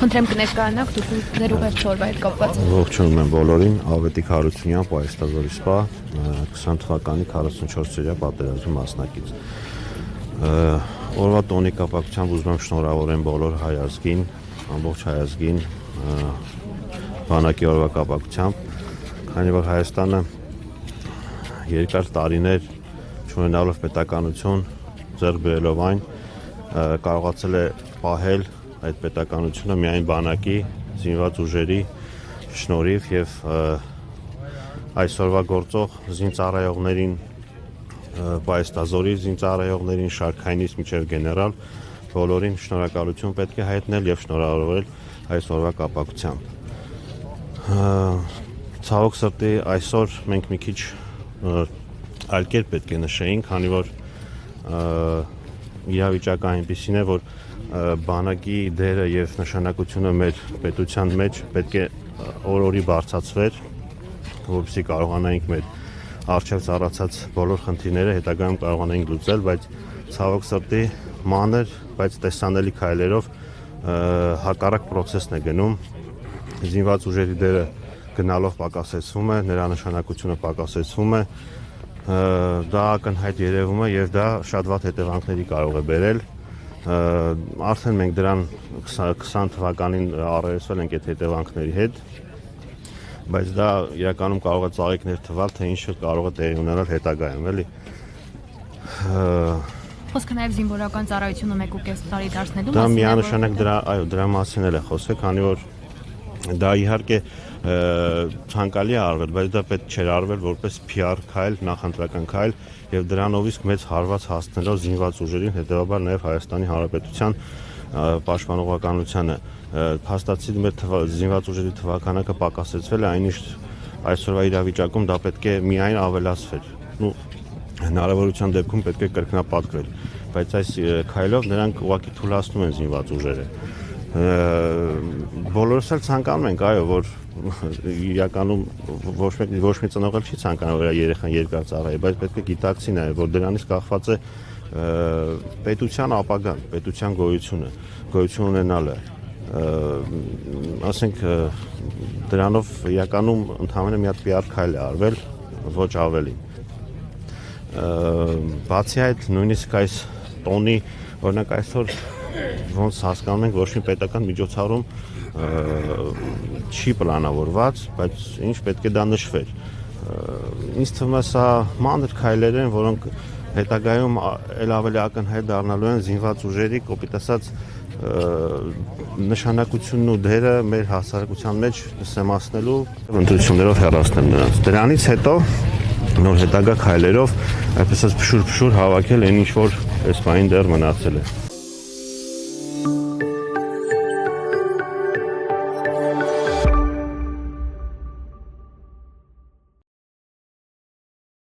Խնդրեմ կներկայանաք դուք ձեր ուղերձ օրվա հետ կապված։ Ողջունում եմ բոլորին, Ավետիք Հարությունյան, Պայստազորի սպա, 20 թվականի 44-օրյա պատերազմի մասնակից։ Օրվա տոնի կապակցությամբ ուզում եմ շնորհավորեմ բոլոր հայ ազգին, ամբողջ հայ ազգին բանակի օրվա կապակցությամբ, քանի որ Հայաստանը երկար տարիներ չունենալով պետականություն, ձեռք բերելով այն, կարողացել է պահել այդ պետականությունը միայն բանակի, զինված ուժերի շնորհիվ եւ այսօրվա գործող զինծառայողներին, պայստազորի զինծառայողներին, շարքայինից մինչև գեներալ, բոլորին շնորհակալություն պետք է հայտնել եւ շնորհավորել այսօրվա կապակցությամբ։ Ցավոք սրտի այսօր մենք մի քիչ այլ կերպ պետք է նշեինք, քանի որ իրավիճակը այնպիսին է, որ բանակի դերը եւ նշանակությունը մեր պետության մեջ պետք է օր-օրի բարձրացվեր, որպեսզի կարողանայինք մեր առջև ծառացած բոլոր խնդիրները հետագայում կարողանայինք լուծել, բայց ցավոք սրտի մանր, բայց տեսանելի քայլերով հակառակ process-ն է գնում, զինված ուժերի դերը գնալով պակասեցվում է, նրա նշանակությունը պակասեցվում է, դա ակնհայտ երևում է եւ դա շատ վատ հետևանքների կարող է բերել։ Արդեն մենք դրան 20 թվականին առերեսվել ենք այդ հետևանքների հետ, բայց դա իրականում կարող է ծաղիկներ թվալ, թե ինչ կարող է տեղի ունենալ հետագայում, էլի։ Խոսքը նաև զինվորական ծառայությունը 1.5 տարի դարձնելու մասին։ Դա միանշանակ դրա մասին էլ է խոսքը, քանի որ դա իհարկե ցանկալի է արվել, բայց դա պետք չէր արվել որպես PR քայլ, նախընտրական քայլ եւ դրանով իսկ մեծ հարված հասցնելով զինված ուժերին, հետեւաբար նաեւ Հայաստանի Հանրապետության պաշտպանողականությանը։ Փաստացի մեր զինված ուժերի թվականակը պակասեցվել է, այնիշ այսօրվա իրավիճակում դա պետք է միայն ավելացվեր։ Հնարավորության դեպքում պետք է կրկնապատկվել, բայց այս քայլով նրանք ուղղակի թուլացնում են զինված ուժերը։ Բոլորս էլ ցանկանում ենք, այո, որ իրականում ոչ մի ծնող չի ցանկանում որ երեխան երկար ծառայի, բայց պետք է գիտակցի նաև, որ դրանից կախված է պետության ապագան, պետության գոյություն ունենալը։ Ասենք դրանով իրականում ընդհանրապես մի հատ PR քայլ է արվել, ոչ ավելի։ Բացի այդ, նույնիսկ այս տոնի, օրինակ այսօր ոնց հասկանում ենք, ոչ մի պետական միջոցառում չի պլանավորված, բայց ինչ պետք է դա նշվեր։ Ինձ թվում է սա մանր քայլեր են, որոնք հետագայում էլ ավելի ակնհայտ դառնալու են զինված ուժերի, կոպիտ ասած, նշանակությունն ու դերը մեր հասարակության մեջ սեմացնելու, ընտրություններով հեռացնել նրանց։ Դրանից հետո նոր հետագա քայլերով, այսպես փշուր հավաքել այն ինչ որ այս պահին դեռ մնացել է։